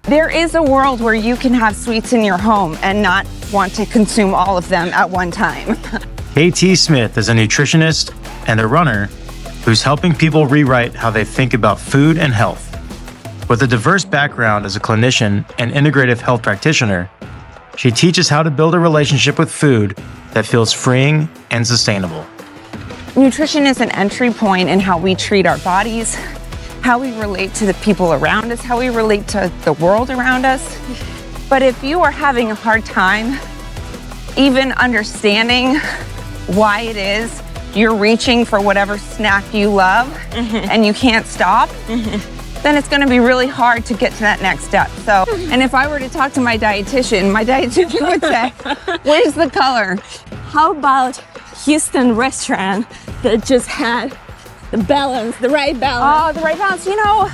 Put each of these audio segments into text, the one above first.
There is a world where you can have sweets in your home and not want to consume all of them at one time. KT Smith is a nutritionist and a runner who's helping people rewrite how they think about food and health. With a diverse background as a clinician and integrative health practitioner, she teaches how to build a relationship with food that feels freeing and sustainable. Nutrition is an entry point in how we treat our bodies, how we relate to the people around us, how we relate to the world around us. But if you are having a hard time even understanding why it is you're reaching for whatever snack you love and you can't stop, then it's gonna be really hard to get to that next step. So, and if I were to talk to my dietitian would say, where's the color? How about Houston restaurant that just had the balance, the right balance? Oh, the right balance, you know.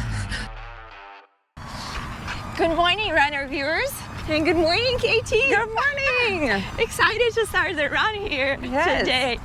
Good morning, runner viewers. And good morning, KT. Good morning. Excited to start the run here today.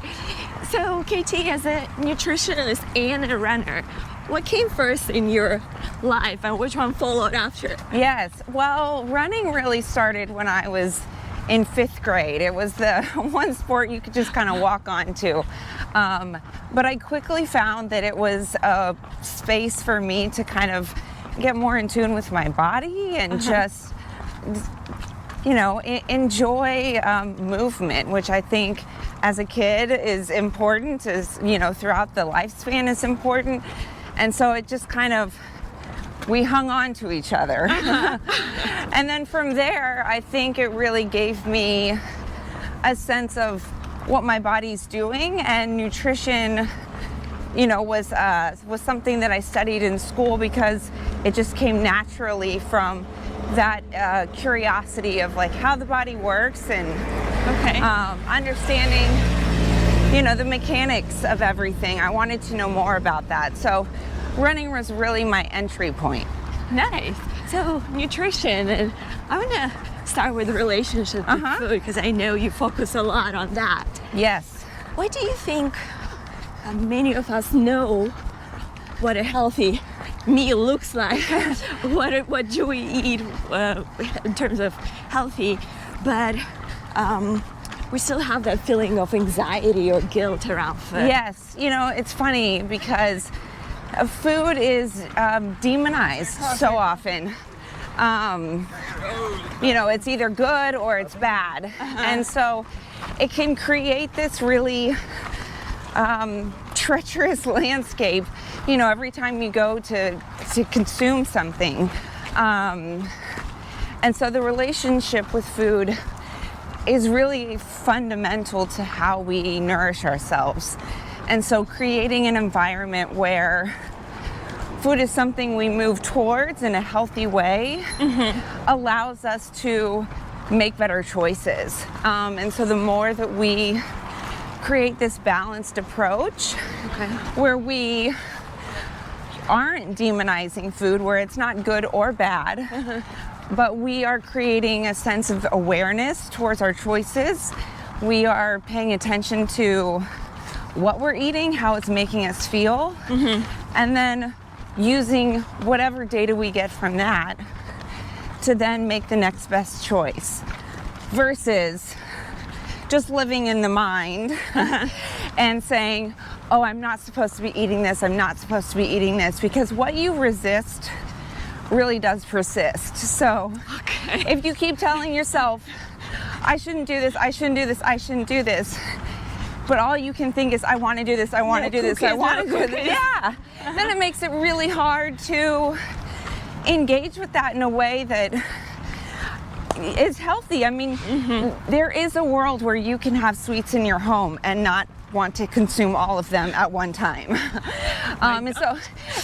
So, KT, as a nutritionist and a runner, what came first in your life and which one followed after? Yes, well, running really started when I was in 5th grade. It was the one sport you could just kind of walk on to. But I quickly found that it was a space for me to kind of get more in tune with my body and just, you know, enjoy movement, which I think as a kid is important, is, you know, throughout the lifespan is important. And so it just kind of, we hung on to each other. And then from there, I think it really gave me a sense of what my body's doing, and nutrition, you know, was something that I studied in school because it just came naturally from that curiosity of like how the body works and understanding, you know, the mechanics of everything. I wanted to know more about that. So running was really my entry point. Nice. So nutrition, and I want to start with the relationship with food because I know you focus a lot on that. Yes. Why do you think many of us know what a healthy meal looks like? what do we eat in terms of healthy, but we still have that feeling of anxiety or guilt around food? Yes, you know, it's funny because food is demonized so often. You know, it's either good or it's bad. And so it can create this really treacherous landscape, you know, every time you go to consume something. And so the relationship with food is really fundamental to how we nourish ourselves. And so creating an environment where food is something we move towards in a healthy way allows us to make better choices. And so the more that we create this balanced approach where we aren't demonizing food, where it's not good or bad, but we are creating a sense of awareness towards our choices. We are paying attention to what we're eating, how it's making us feel, and then using whatever data we get from that to then make the next best choice, versus just living in the mind and saying, oh, I'm not supposed to be eating this, I'm not supposed to be eating this, because what you resist really does persist. So if you keep telling yourself, I shouldn't do this, I shouldn't do this, I shouldn't do this, but all you can think is, I want to do this, I want to do this, I want to do this. Yeah. Then it makes it really hard to engage with that in a way that is healthy. I mean, there is a world where you can have sweets in your home and not want to consume all of them at one time. And so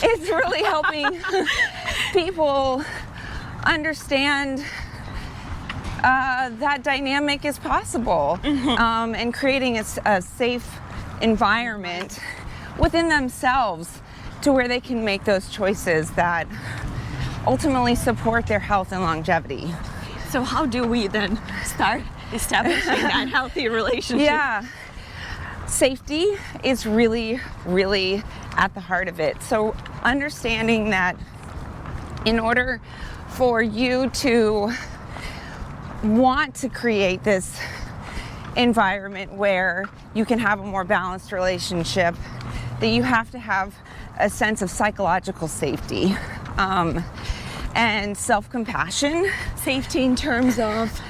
it's really helping people understand that dynamic is possible, and creating a safe environment within themselves to where they can make those choices that ultimately support their health and longevity. So how do we then start establishing that healthy relationship? Yeah, safety is really, really at the heart of it. So understanding that in order for you to want to create this environment where you can have a more balanced relationship, that you have to have a sense of psychological safety and self-compassion. Safety in terms of?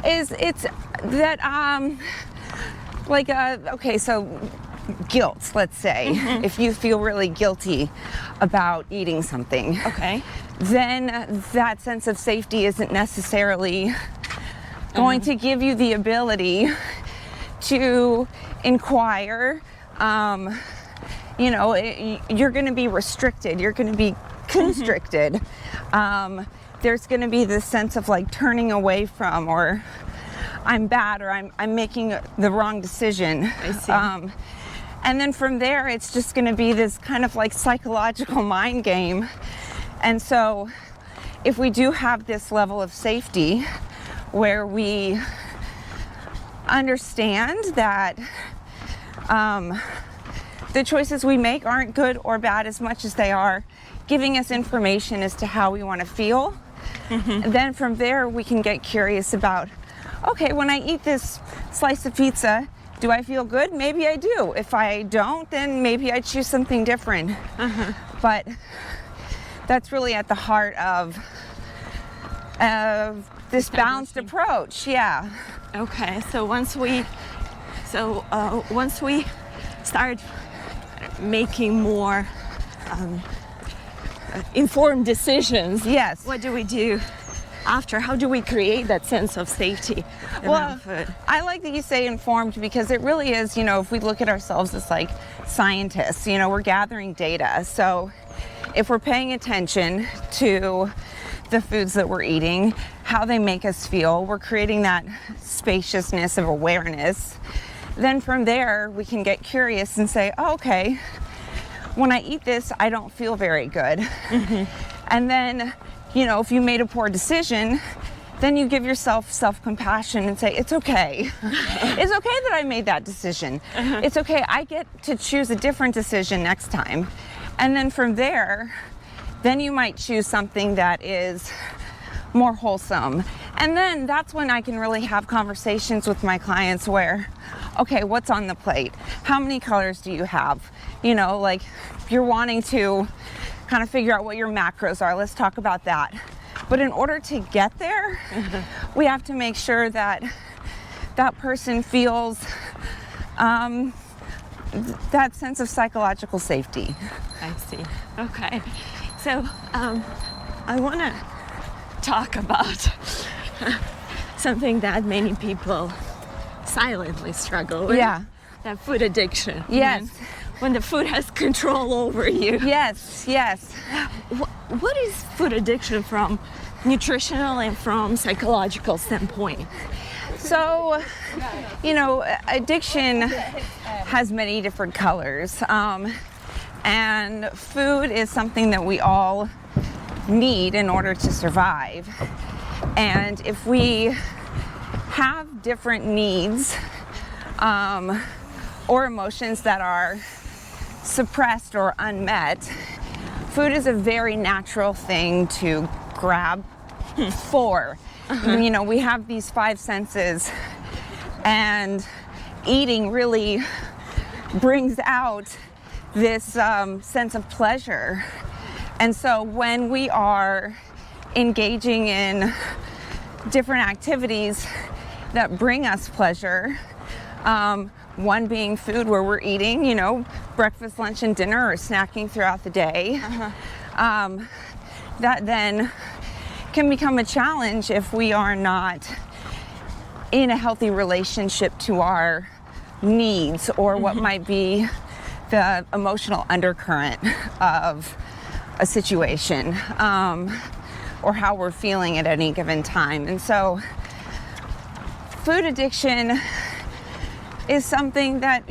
It's that okay, so guilt, let's say, if you feel really guilty about eating something, Okay. then that sense of safety isn't necessarily going to give you the ability to inquire. You're going to be restricted. You're going to be constricted. There's going to be this sense of like turning away from, or I'm bad, or I'm making the wrong decision. I see. And then from there, it's just going to be this kind of like psychological mind game. And so if we do have this level of safety where we understand that the choices we make aren't good or bad as much as they are giving us information as to how we want to feel, then from there we can get curious about, okay, when I eat this slice of pizza, do I feel good? Maybe I do. If I don't, then maybe I choose something different. But that's really at the heart of this balanced approach. Yeah. Okay. So once we start making more informed decisions, Yes. what do we do after? How do we create that sense of safety around food? I like that you say informed, because it really is, if we look at ourselves as like scientists, we're gathering data. So if we're paying attention to the foods that we're eating, how they make us feel, we're creating that spaciousness of awareness. Then from there, we can get curious and say, oh, okay, when I eat this, I don't feel very good. And then, if you made a poor decision, then you give yourself self-compassion and say, it's okay. It's okay that I made that decision. It's okay, I get to choose a different decision next time. And then from there, then you might choose something that is more wholesome. And then that's when I can really have conversations with my clients where, okay, what's on the plate? How many colors do you have? Like you're wanting to kind of figure out what your macros are. Let's talk about that. But in order to get there, we have to make sure that that person feels that sense of psychological safety. I see. Okay. So I want to talk about something that many people silently struggle with. Yeah. That food addiction. Yes. When the food has control over you. Yes, yes. What is food addiction from nutritional and from psychological standpoint? So, addiction has many different colors. And food is something that we all need in order to survive. And if we have different needs or emotions that are suppressed or unmet, food is a very natural thing to grab for. We have these five senses, and eating really brings out this sense of pleasure. And so when we are engaging in different activities that bring us pleasure, one being food where we're eating, breakfast, lunch, and dinner, or snacking throughout the day, that then can become a challenge if we are not in a healthy relationship to our needs, or what might be the emotional undercurrent of a situation, or how we're feeling at any given time. And so food addiction is something that,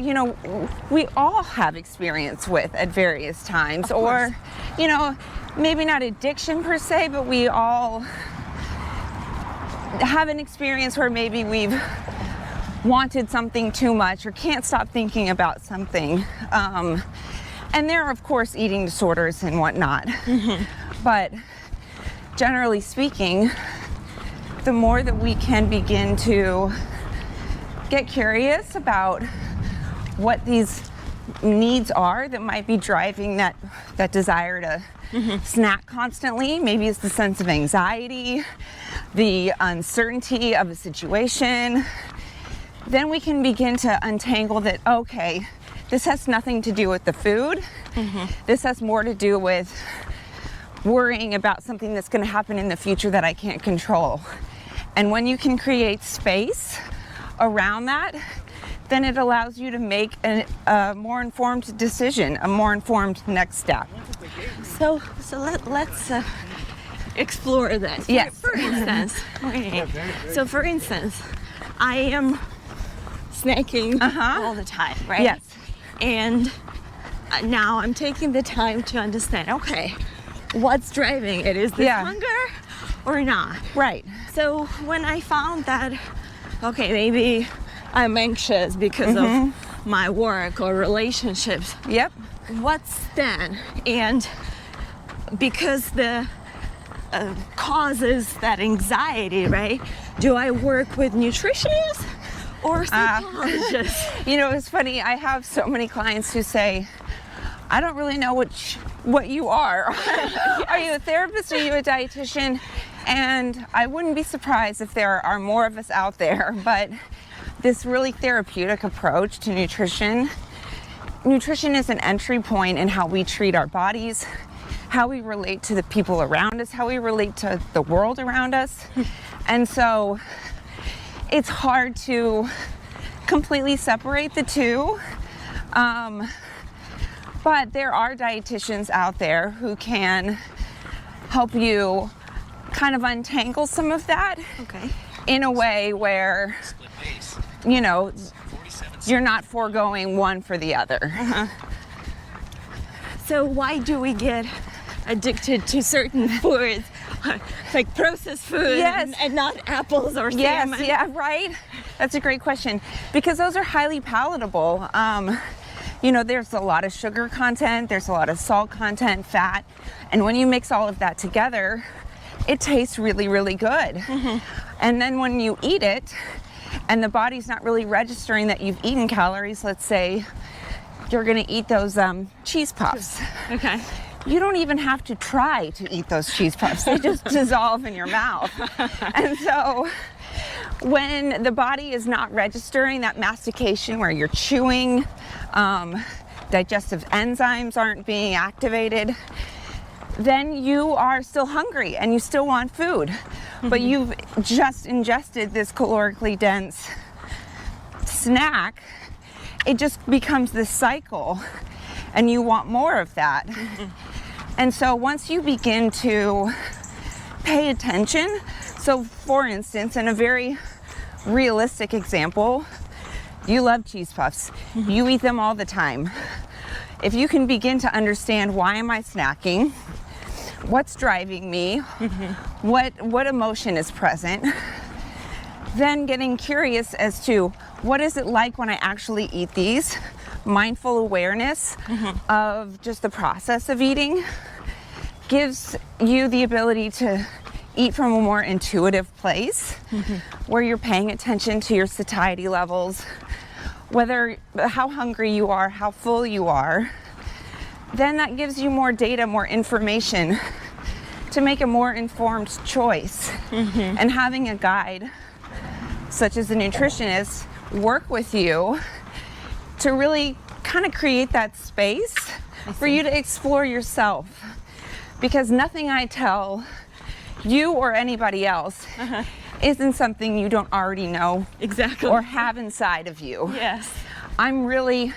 we all have experience with at various times, or, maybe not addiction per se, but we all have an experience where maybe we've wanted something too much or can't stop thinking about something. And there are, of course, eating disorders and whatnot. But generally speaking, the more that we can begin to get curious about what these needs are that might be driving that desire to snack constantly. Maybe it's the sense of anxiety, the uncertainty of a situation. Then we can begin to untangle that, okay, this has nothing to do with the food. This has more to do with worrying about something that's going to happen in the future that I can't control. And when you can create space around that, then it allows you to make a more informed decision, a more informed next step. So let's explore that. Yes. For instance, so for instance, I am snacking all the time, right? Yes. And now I'm taking the time to understand, okay, what's driving it? Is this hunger or not? Right. So when I found that, okay, maybe I'm anxious because of my work or relationships. Yep. What's then? And because the causes that anxiety, right? Do I work with nutritionists or psychologists? It's funny. I have so many clients who say, I don't really know what you are. Are you a therapist? Are you a dietitian? And I wouldn't be surprised if there are more of us out there, but this really therapeutic approach to nutrition. Nutrition is an entry point in how we treat our bodies, how we relate to the people around us, how we relate to the world around us. And so it's hard to completely separate the two. But there are dietitians out there who can help you kind of untangle some of that in a way where, you're not foregoing one for the other. So why do we get addicted to certain foods, like processed food, and not apples or salmon? Yeah, right. That's a great question, because those are highly palatable. There's a lot of sugar content, there's a lot of salt content, fat, and when you mix all of that together, it tastes really, really good. And then when you eat it, and the body's not really registering that you've eaten calories, let's say you're gonna eat those cheese puffs. Okay. You don't even have to try to eat those cheese puffs. They just dissolve in your mouth. And so when the body is not registering that mastication where you're chewing, digestive enzymes aren't being activated, then you are still hungry and you still want food. But you've just ingested this calorically dense snack. It just becomes this cycle and you want more of that. And so once you begin to pay attention, so for instance, in a very realistic example, you love cheese puffs. You eat them all the time. If you can begin to understand, why am I snacking? What's driving me? What emotion is present? Then getting curious as to, what is it like when I actually eat these? Mindful awareness of just the process of eating gives you the ability to eat from a more intuitive place, where you're paying attention to your satiety levels, how hungry you are, how full you are. Then that gives you more data, more information to make a more informed choice. And having a guide, such as a nutritionist, work with you to really kind of create that space for you to explore yourself. Because nothing I tell you or anybody else isn't something you don't already know or have inside of you. Yes. I'm really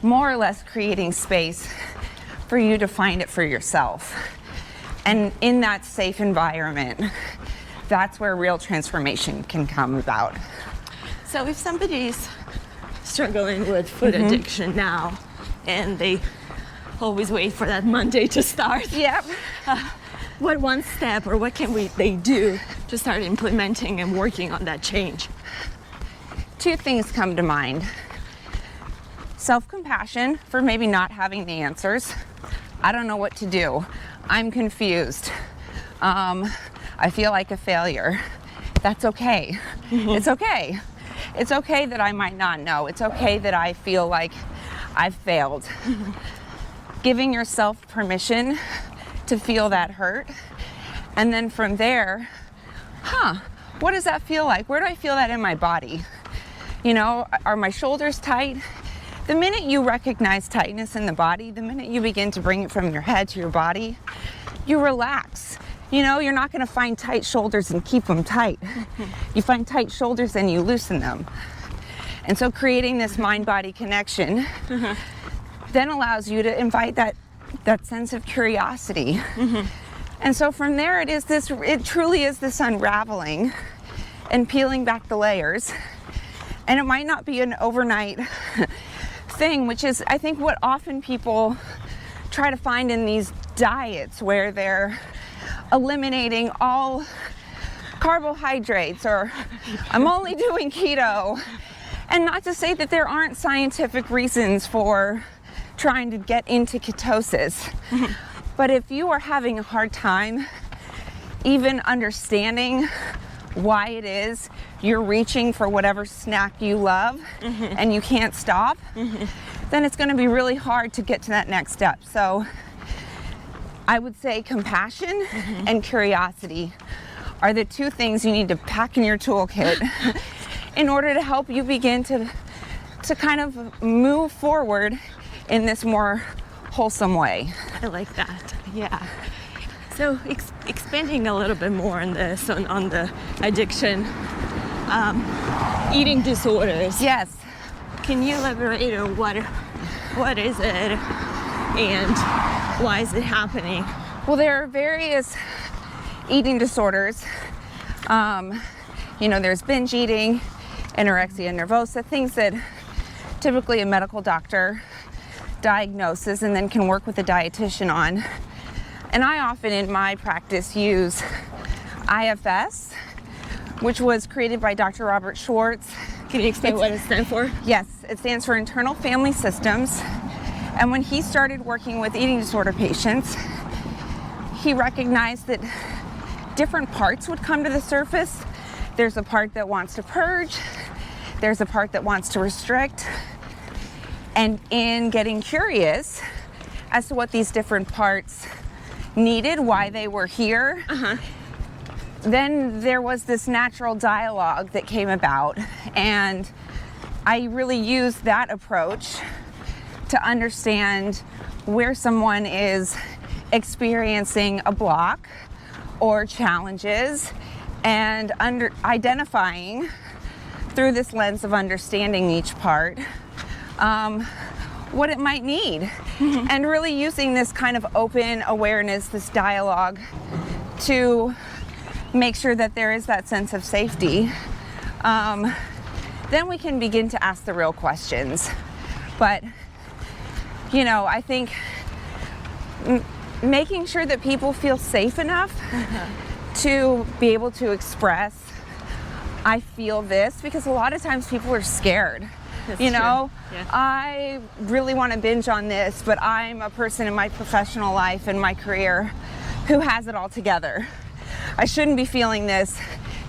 more or less creating space for you to find it for yourself. And in that safe environment, that's where real transformation can come about. So if somebody's struggling with food addiction now, and they always wait for that Monday to start. Yep. What one step or what can they do to start implementing and working on that change? Two things come to mind. Self-compassion for maybe not having the answers. I don't know what to do. I'm confused. I feel like a failure. That's okay. It's okay. It's okay that I might not know. It's okay that I feel like I've failed. Giving yourself permission to feel that hurt. And then from there, what does that feel like? Where do I feel that in my body? You know, are my shoulders tight? The minute you recognize tightness in the body, the minute you begin to bring it from your head to your body, you relax. You know, you're not going to find tight shoulders and keep them tight. You find tight shoulders and you loosen them. And so creating this mind-body connection then allows you to invite that sense of curiosity. And so from there, it truly is this unraveling and peeling back the layers. And it might not be an overnight thing, which is, I think, what often people try to find in these diets where they're eliminating all carbohydrates, or I'm only doing keto. And not to say that there aren't scientific reasons for trying to get into ketosis. But if you are having a hard time even understanding why it is you're reaching for whatever snack you love and you can't stop, then it's going to be really hard to get to that next step. So I would say compassion and curiosity are the two things you need to pack in your toolkit in order to help you begin to kind of move forward in this more wholesome way. I like that. Yeah. So expanding a little bit more on this, on the addiction, eating disorders. Yes. Can you elaborate on what is it and why is it happening? Well, there are various eating disorders. You know, there's binge eating, anorexia nervosa, things that typically a medical doctor diagnoses and then can work with a dietitian on. And I often in my practice use IFS, which was created by Dr. Robert Schwartz. Can you explain what it stands for? Yes, it stands for Internal Family Systems. And when he started working with eating disorder patients, he recognized that different parts would come to the surface. There's a part that wants to purge. There's a part that wants to restrict. And in getting curious as to what these different parts needed, why they were here, then there was this natural dialogue that came about. And I really used that approach to understand where someone is experiencing a block or challenges, and identifying through this lens of understanding each part what it might need, and really using this kind of open awareness, this dialogue, to make sure that there is that sense of safety. Then we can begin to ask the real questions. But, you know, I think making sure that people feel safe enough to be able to express, I feel this, because a lot of times people are scared. That's you know, true. Yeah. I really want to binge on this, but I'm a person in my professional life and my career who has it all together. I shouldn't be feeling this.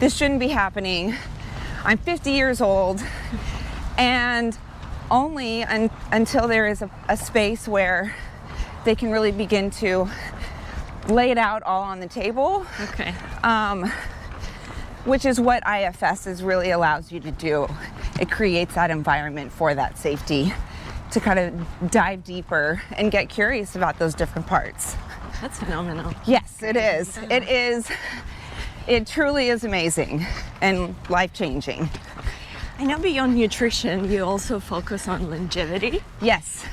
This shouldn't be happening. I'm 50 years old, and only until there is a space where they can really begin to lay it out all on the table. Okay. Which is what IFS really allows you to do. It creates that environment for that safety to kind of dive deeper and get curious about those different parts. That's phenomenal. Yes, it is. It is. It truly is amazing and life-changing. I know beyond nutrition, you also focus on longevity. Yes.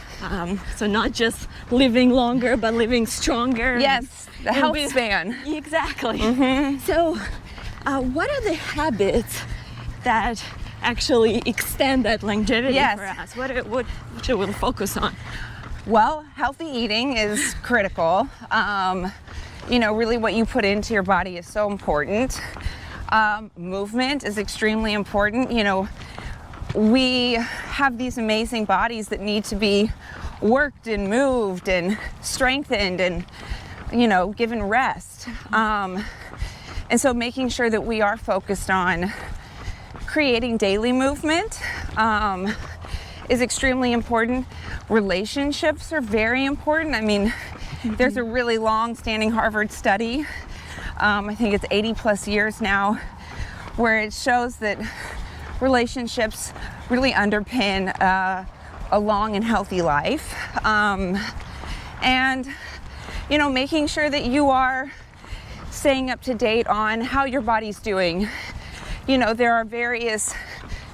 So not just living longer, but living stronger. Yes, the health span. Exactly. So what are the habits that actually extend that longevity for us? What should we focus on? Well, healthy eating is critical. You know, really what you put into your body is so important. Movement is extremely important. You know, we have these amazing bodies that need to be worked and moved and strengthened, and given rest. And so making sure that we are focused on creating daily movement is extremely important. Relationships are very important. I mean, there's a really long-standing Harvard study, I think it's 80 plus years now, where it shows that relationships really underpin a long and healthy life. And making sure that you are staying up to date on how your body's doing. There are various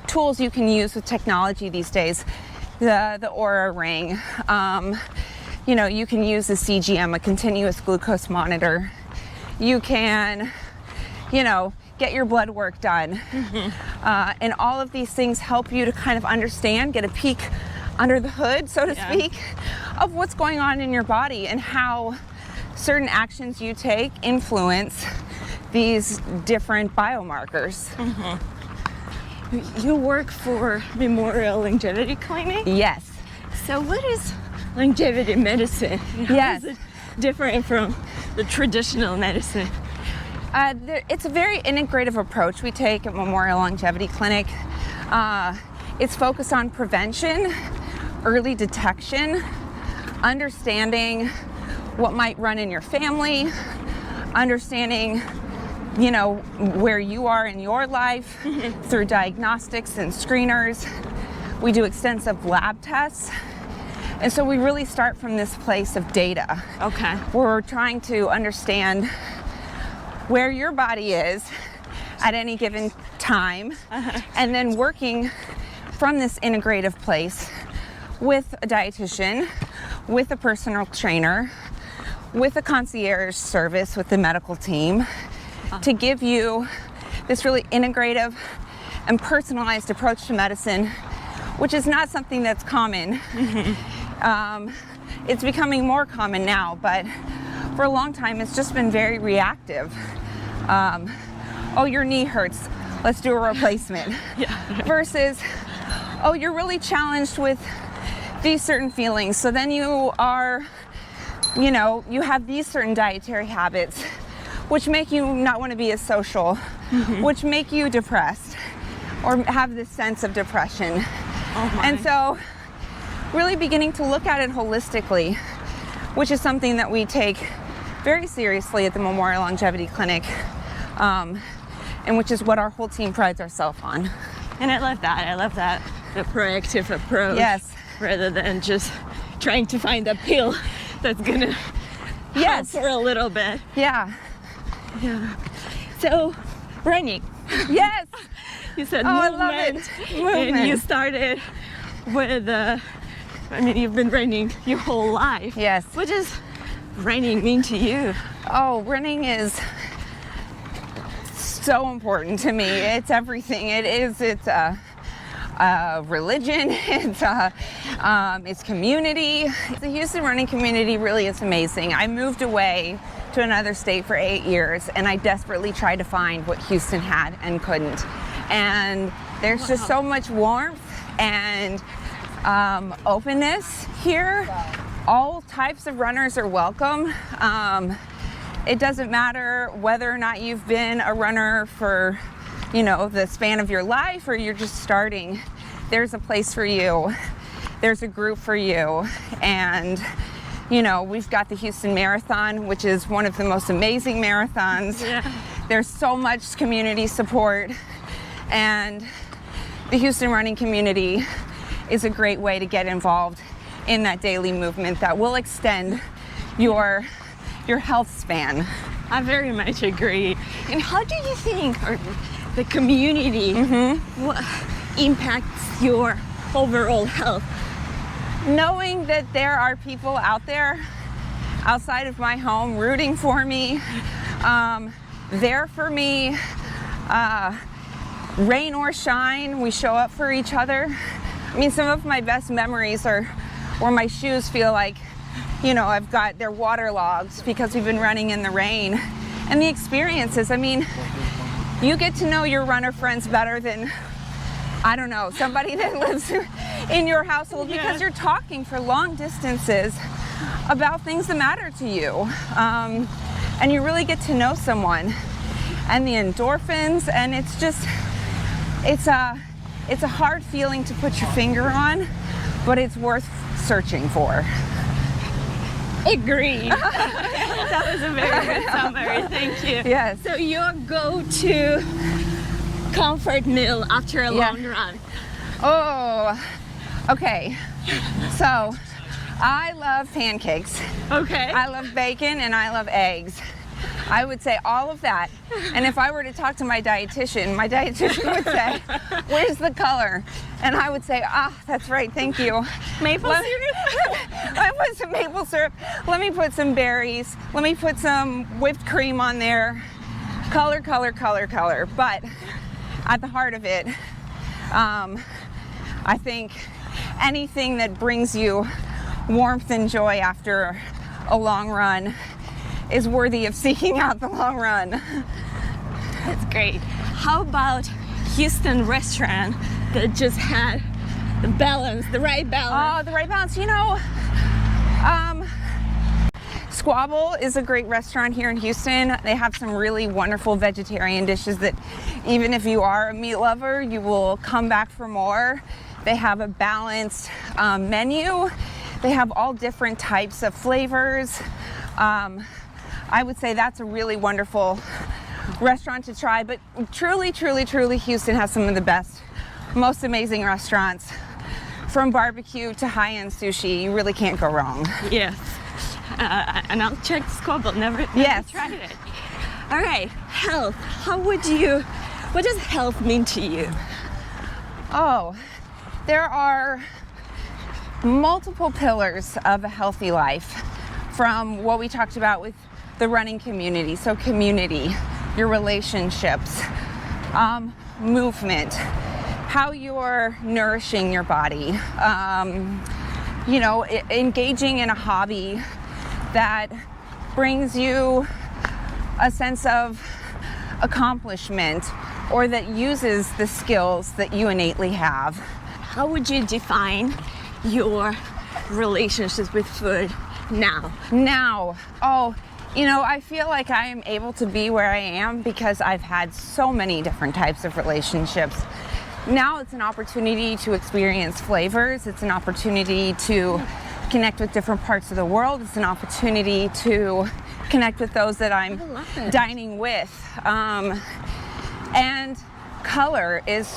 tools you can use with technology these days. The Oura Ring. You can use a CGM, a continuous glucose monitor. You can, get your blood work done. And all of these things help you to kind of understand, get a peek under the hood, so to speak, of what's going on in your body and how certain actions you take influence these different biomarkers. You work for Memorial Longevity Clinic? Yes. So what is longevity medicine? How is it different from the traditional medicine? It's a very integrative approach we take at Memorial Longevity Clinic. It's focused on prevention, early detection, understanding what might run in your family, understanding where you are in your life through diagnostics and screeners. We do extensive lab tests. And so we really start from this place of data. Okay. We're trying to understand where your body is at any given time, and then working from this integrative place with a dietitian, with a personal trainer, with a concierge service with the medical team, to give you this really integrative and personalized approach to medicine, which is not something that's common. It's becoming more common now, but for a long time it's just been very reactive. Oh, your knee hurts, let's do a replacement. Versus, oh, you're really challenged with these certain feelings, so then you are, you have these certain dietary habits which make you not want to be as social, which make you depressed or have this sense of depression. And so really beginning to look at it holistically, which is something that we take very seriously at the Memorial Longevity Clinic, and which is what our whole team prides ourselves on. And I love that, the proactive approach. Yes. Rather than just trying to find a pill that's gonna help for a little bit. Yeah. So, running. Yes. You said movement. I love it. And you started with, you've been running your whole life. Yes. What does running mean to you? Oh, running is so important to me. It's everything. It's religion, it's community. The Houston running community really is amazing. I moved away to another state for 8 years, and I desperately tried to find what Houston had and couldn't. And there's just so much warmth and openness here. All types of runners are welcome. It doesn't matter whether or not you've been a runner for the span of your life, or you're just starting. There's a place for you. There's a group for you. And we've got the Houston Marathon, which is one of the most amazing marathons. There's so much community support, and the Houston running community is a great way to get involved in that daily movement that will extend your health span. I very much agree. And how do you think the community impacts your overall health? Knowing that there are people out there outside of my home rooting for me, there for me, rain or shine, we show up for each other. Some of my best memories are where my shoes feel like, they're waterlogged because we've been running in the rain. And the experiences, you get to know your runner friends better than, somebody that lives in your household, because you're talking for long distances about things that matter to you. And you really get to know someone, and the endorphins, and it's a hard feeling to put your finger on, but it's worth searching for. Agree. That was a very good summary. Thank you. Yes. So your go-to comfort meal after a long run? Oh, okay. So I love pancakes. Okay. I love bacon and I love eggs. I would say all of that. And if I were to talk to my dietitian would say, where's the color? And I would say, that's right, thank you. Maple syrup? I put some maple syrup. Let me put some berries. Let me put some whipped cream on there. Color, color, color, color. But at the heart of it, I think anything that brings you warmth and joy after a long run is worthy of seeking out the long run. That's great. How about Houston restaurant that just had the balance, the right balance? Oh, the right balance. Squabble is a great restaurant here in Houston. They have some really wonderful vegetarian dishes that even if you are a meat lover, you will come back for more. They have a balanced menu. They have all different types of flavors. I would say that's a really wonderful restaurant to try, but truly, truly, truly, Houston has some of the best, most amazing restaurants. From barbecue to high-end sushi, you really can't go wrong. Yes. And I'll check Squabble, never Yes. tried it. All right, health. What does health mean to you? Oh, there are multiple pillars of a healthy life, from what we talked about with the running community. So community, your relationships, movement, how you're nourishing your body, engaging in a hobby that brings you a sense of accomplishment or that uses the skills that you innately have. How would you define your relationships with food now? I feel like I am able to be where I am because I've had so many different types of relationships. Now it's an opportunity to experience flavors. It's an opportunity to connect with different parts of the world. It's an opportunity to connect with those that I'm dining with. And color is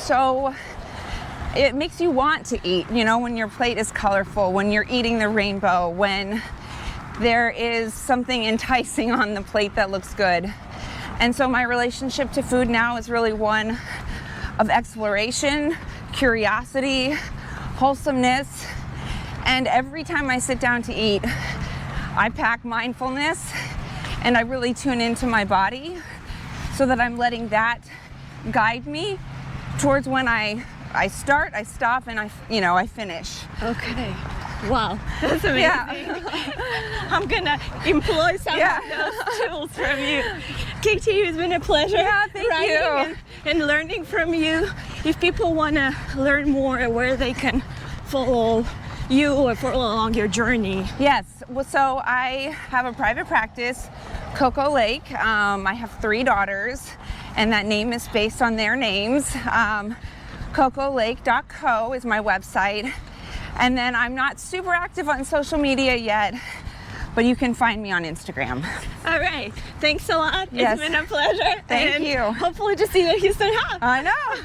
it makes you want to eat, when your plate is colorful, when you're eating the rainbow, when there is something enticing on the plate that looks good. And so my relationship to food now is really one of exploration, curiosity, wholesomeness. And every time I sit down to eat, I pack mindfulness and I really tune into my body so that I'm letting that guide me towards when I start, I stop, and I finish. Okay. Wow, that's amazing. Yeah. I'm gonna employ some of those tools from you. KT, it's been a pleasure. Yeah, thank you. And learning from you. If people wanna learn more where they can follow you or follow along your journey. Yes, well, so I have a private practice, Coco Lake. I have 3 daughters, and that name is based on their names. CocoLake.co is my website. And then I'm not super active on social media yet, but you can find me on Instagram. All right. Thanks a lot. Yes. It's been a pleasure. Thank you. Hopefully to see you at Houston Hub. I know.